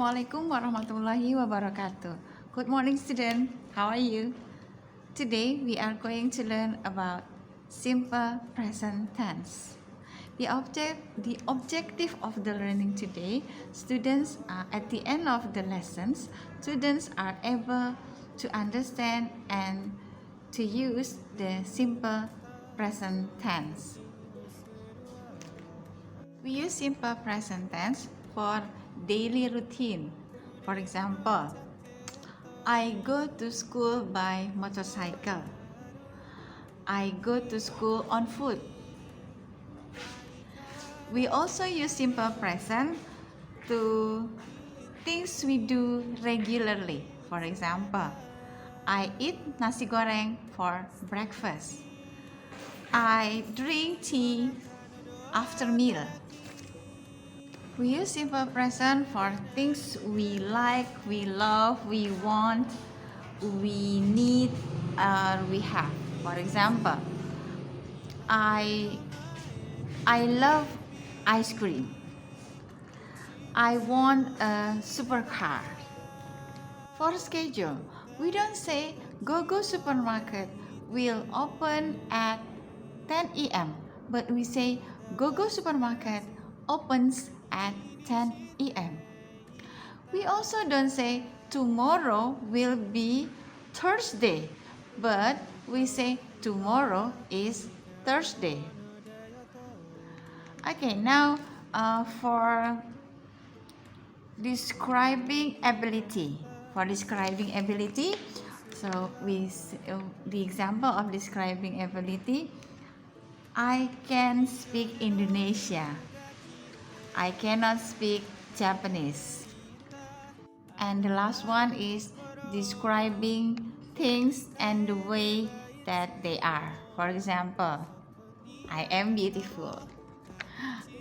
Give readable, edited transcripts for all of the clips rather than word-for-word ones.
Assalamualaikum warahmatullahi wabarakatuh. Good morning, student. How are you? Today we are going to learn about simple present tense. The objective of the learning today, students are at the end of the lessons, students are able to understand and to use the simple present tense. We use simple present tense for daily routine. For example, I go to school by motorcycle. I go to school on foot. We also use simple present to things we do regularly. For example, I eat nasi goreng for breakfast. I drink tea after meal. We use simple present for things we like, we love, we want, we need, or we have. For example, I love ice cream. I want a supercar. For schedule, we don't say go supermarket will open at 10 a.m. but we say go supermarket opens at 10 a.m. We also don't say tomorrow will be Thursday, but we say tomorrow is Thursday. Okay, now for describing ability. For describing ability, so the example of describing ability, I can speak Indonesia. I cannot speak Japanese. And the last one is describing things and the way that they are. For example, I am beautiful.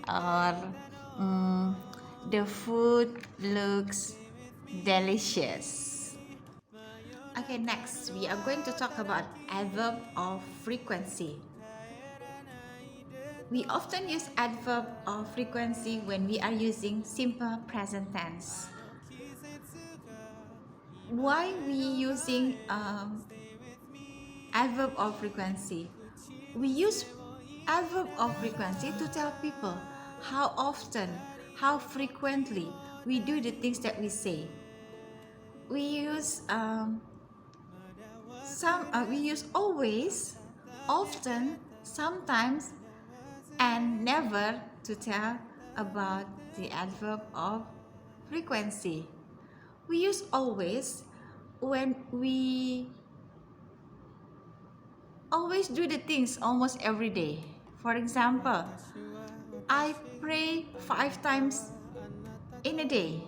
Or the food looks delicious. Okay, next we are going to talk about adverb of frequency. We often use adverb of frequency when we are using simple present tense. Why we using adverb of frequency? We use adverb of frequency to tell people how often, how frequently we do the things that we say. We use we use always, often, sometimes, and never to tell about the adverb of frequency. We use always when we always do the things almost every day. For example, I pray 5 times in a day.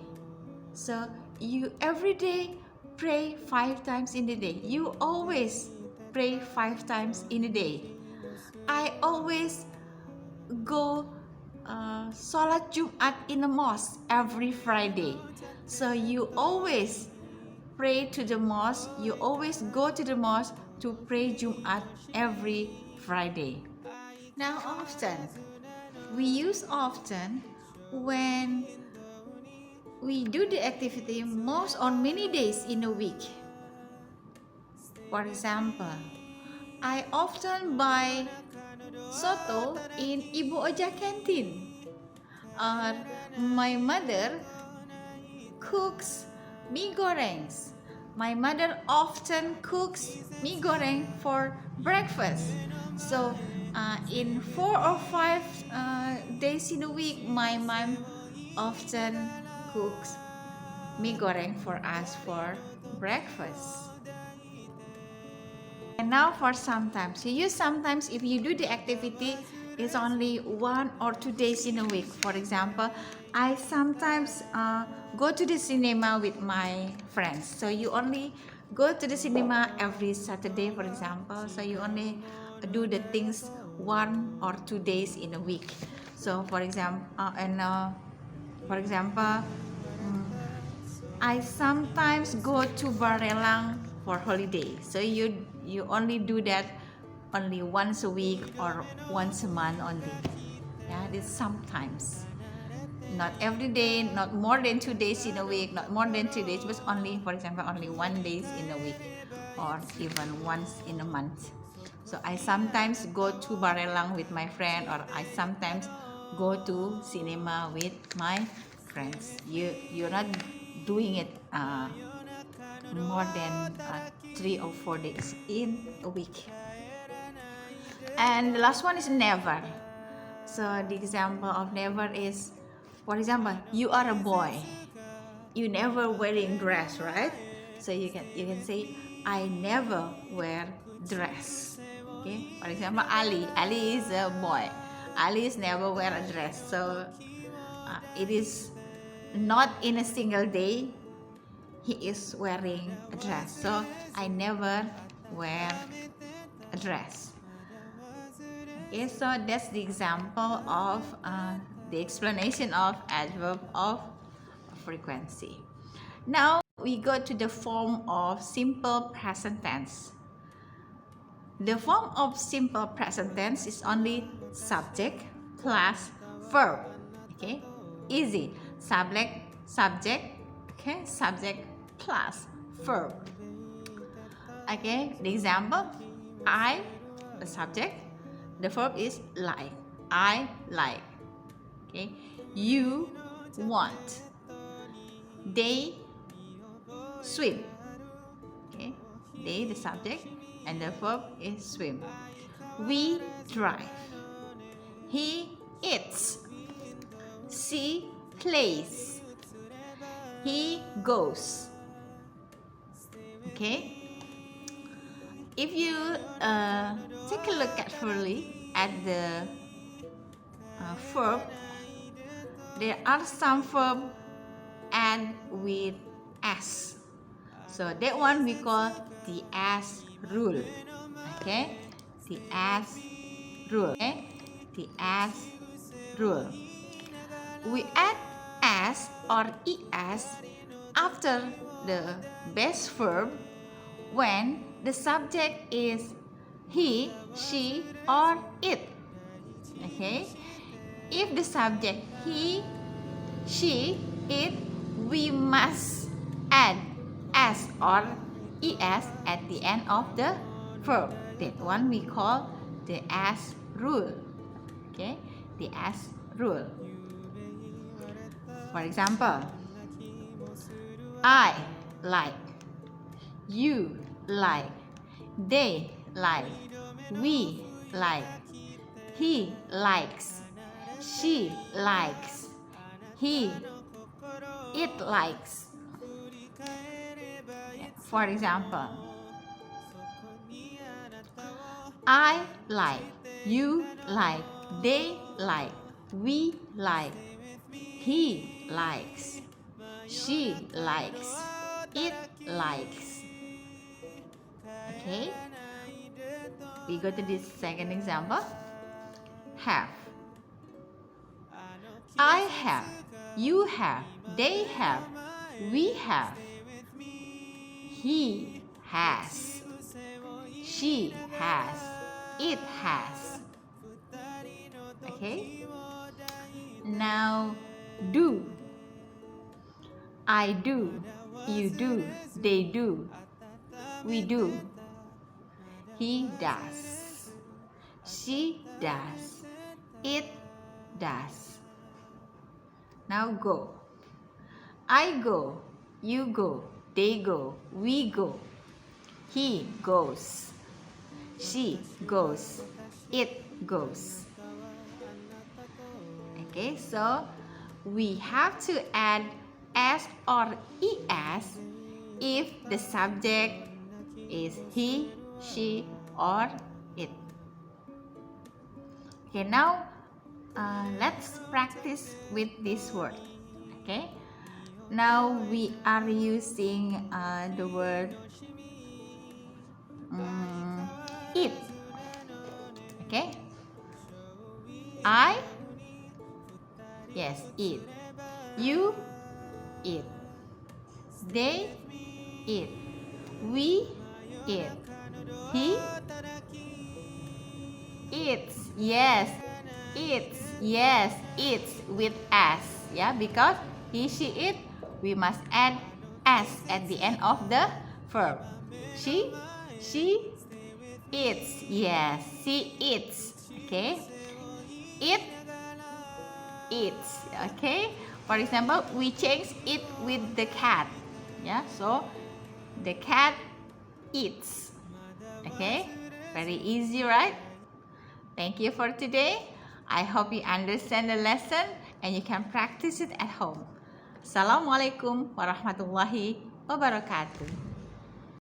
So you every day pray 5 times in a day. You always pray 5 times in a day. I always go Sholat Jumat in the mosque every Friday. So you always pray to the mosque, you always go to the mosque to pray Jumat every Friday. Now often, we use often when we do the activity most or many days in a week. For example, I often buy soto in Ibu Oja canteen. Or my mother cooks mie gorengs. My mother often cooks mie goreng for breakfast. So in 4 or 5 days in a week, my mom often cooks mie goreng for us for breakfast. And now for sometimes. You use sometimes if you do the activity is only 1 or 2 days in a week. For example, I sometimes go to the cinema with my friends. So you only go to the cinema every Saturday, for example. So you only do the things 1 or 2 days in a week. So for example, I sometimes go to Barelang for holiday. So you only do that only once a week or once a month only. Yeah, this sometimes. Not every day, not more than 2 days in a week, not more than 3 days, but only, for example, only 1 day in a week, or even once in a month. So I sometimes go to Barelang with my friend, or I sometimes go to cinema with my friends. You're not doing it more than 3 or 4 days in a week. And the last one is never. So the example of never is, for example, you are a boy, you never wearing dress, right? So you can say, I never wear dress. Okay. For example, Ali is a boy. Ali is never wear a dress. So it is not in a single day he is wearing a dress. So I never wear a dress. Okay, so that's the example of the explanation of adverb of frequency. Now we go to the form of simple present tense. The form of simple present tense is only subject plus verb. Okay, easy. Subject. Okay, subject plus verb. Okay, the example, I, the subject, the verb is like. I like. Okay, you want. They swim. Okay, they, the subject, and the verb is swim. We drive. He eats. She plays. He goes. Okay, if you take a look carefully at the verb, there are some verb end with s. So that one we call the s rule. Okay, the s rule. Okay, the s rule. We add s or es after the base verb when the subject is he, she, or it. Okay, if the subject he, she, it, we must add s or es at the end of the verb. That one we call the s rule. Okay, the s rule. For example, I like, you like, they like, we like, he likes, she likes, he, it likes. For example, I like, you like, they like, we like, he likes, she likes, it likes. Okay, we go to this second example. Have. I have, you have, they have, we have. He has, she has, it has. Okay, now do. I do, you do, they do, we do. He does, she does, it does. Now go. I go, you go, they go, we go. He goes, she goes, it goes. Okay, so we have to add s or es if the subject is he, she, or it. Okay, now let's practice with this word. Okay, now we are using the word eat. Okay, I, yes, eat. You eat. They eat. We eat. He eats. Yes, eats. Yes, eats with s. yeah, because he, she, it, we must add s at the end of the verb. She eats. Yes, she eats. Okay, it eats. Okay, for example, we change it with the cat. Yeah, so the cat eats. Okay, very easy, right? Thank you for today. I hope you understand the lesson and you can practice it at home. Assalamualaikum warahmatullahi wabarakatuh.